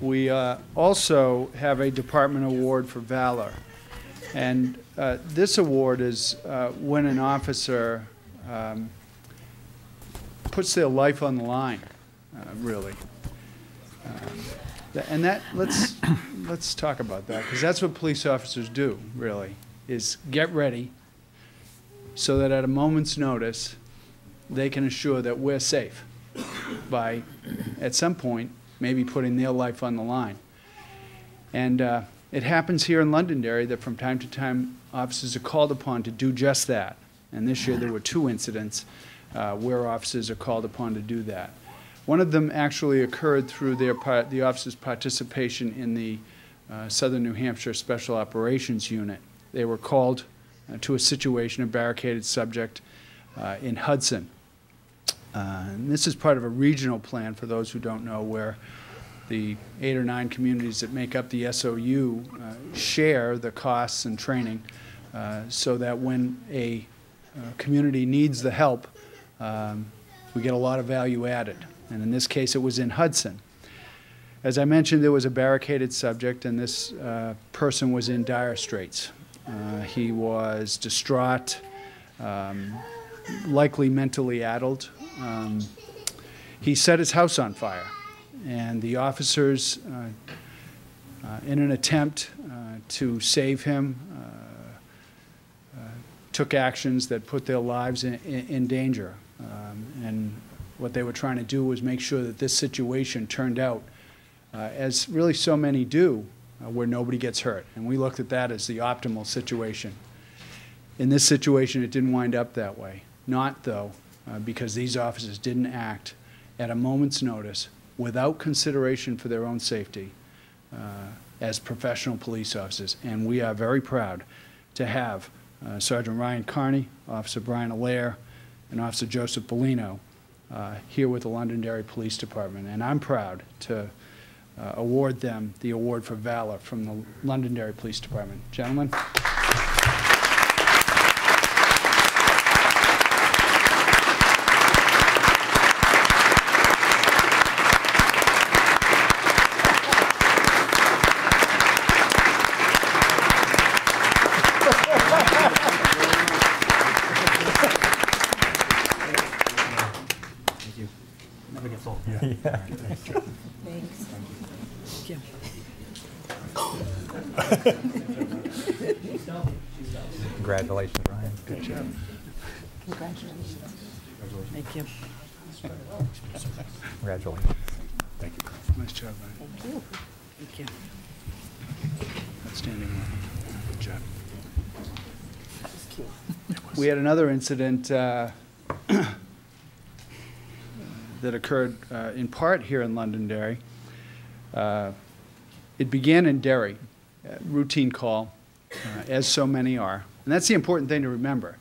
We also have a department award for Valor. And this award is when an officer puts their life on the line, really. And that, let's talk about that, because that's what police officers do, really, is get ready so that at a moment's notice, they can assure that we're safe by, at some point, maybe putting their life on the line. And it happens here in Londonderry that from time to time, officers are called upon to do just that. And this year there were 2 incidents where officers are called upon to do that. One of them actually occurred through the officers' participation in the Southern New Hampshire Special Operations Unit. They were called to a situation, a barricaded subject in Hudson. And this is part of a regional plan, for those who don't know, where the 8 or 9 communities that make up the SOU share the costs and training so that when a community needs the help, we get a lot of value added. And in this case, it was in Hudson. As I mentioned, there was a barricaded subject, and this person was in dire straits. He was distraught, likely mentally addled. He set his house on fire, and the officers, in an attempt to save him, took actions that put their lives in danger. And what they were trying to do was make sure that this situation turned out, as really so many do, where nobody gets hurt. And we looked at that as the optimal situation. In this situation, it didn't wind up that way. Not, though, because these officers didn't act at a moment's notice without consideration for their own safety as professional police officers. And we are very proud to have Sergeant Ryan Kearney, Officer Brian Allaire, and Officer Joseph Bellino here with the Londonderry Police Department. And I'm proud to award them the award for Valor from the Londonderry Police Department. Gentlemen. Yeah. Thanks. Thank you. Congratulations, Ryan. Good job. Congratulations. Thank you. Congratulations. Thank you. Nice job, Ryan. Thank you. Thank you. Outstanding work. Good job. That's cute. We had another incident that occurred in part here in Londonderry. It began in Derry, routine call, as so many are. And that's the important thing to remember,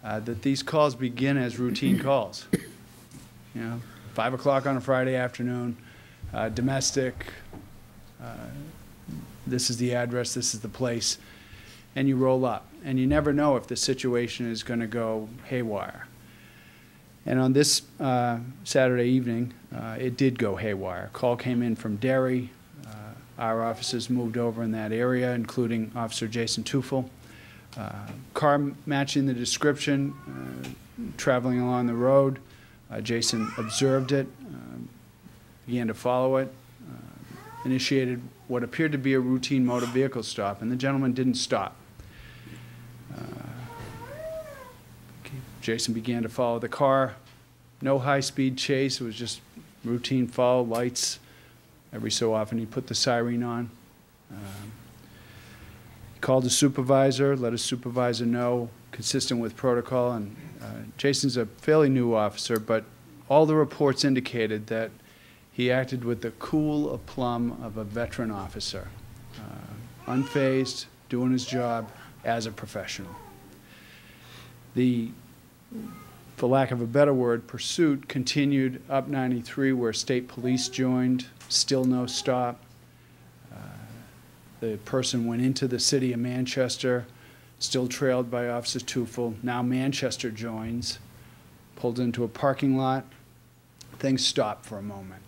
that these calls begin as routine calls. You know, 5 o'clock on a Friday afternoon, domestic, this is the address, this is the place, and you roll up. And you never know if the situation is going to go haywire. And on this Saturday evening, it did go haywire. A call came in from Derry. Our officers moved over in that area, including Officer Jason Teufel. Car matching the description, traveling along the road. Jason observed it, began to follow it, initiated what appeared to be a routine motor vehicle stop, and the gentleman didn't stop. Jason began to follow the car. No high-speed chase. It was just routine follow, lights. Every so often he put the siren on. He called his supervisor, let his supervisor know, consistent with protocol. And Jason's a fairly new officer, but all the reports indicated that he acted with the cool aplomb of a veteran officer, unfazed, doing his job as a professional. The, for lack of a better word, pursuit continued up 93 where state police joined, still no stop. The person went into the city of Manchester, still trailed by Officer Teufel. Now Manchester joins, pulled into a parking lot. Things stopped for a moment.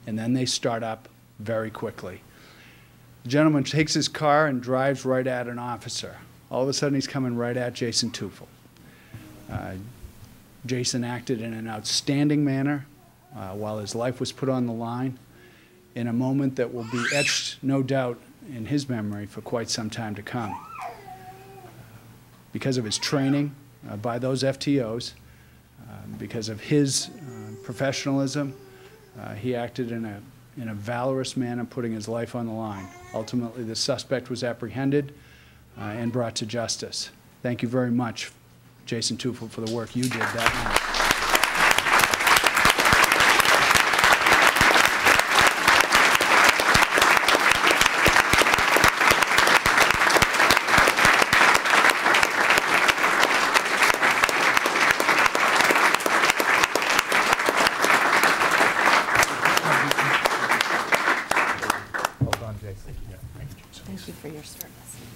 and then they start up very quickly. The gentleman takes his car and drives right at an officer. All of a sudden, he's coming right at Jason Teufel. Jason acted in an outstanding manner while his life was put on the line in a moment that will be etched, no doubt, in his memory for quite some time to come. Because of his training by those FTOs, because of his professionalism, he acted in a valorous manner, putting his life on the line. Ultimately, the suspect was apprehended and brought to justice. Thank you very much, Jason Teufel, for the work you did that night. Well done, Jason. Thank you for your service.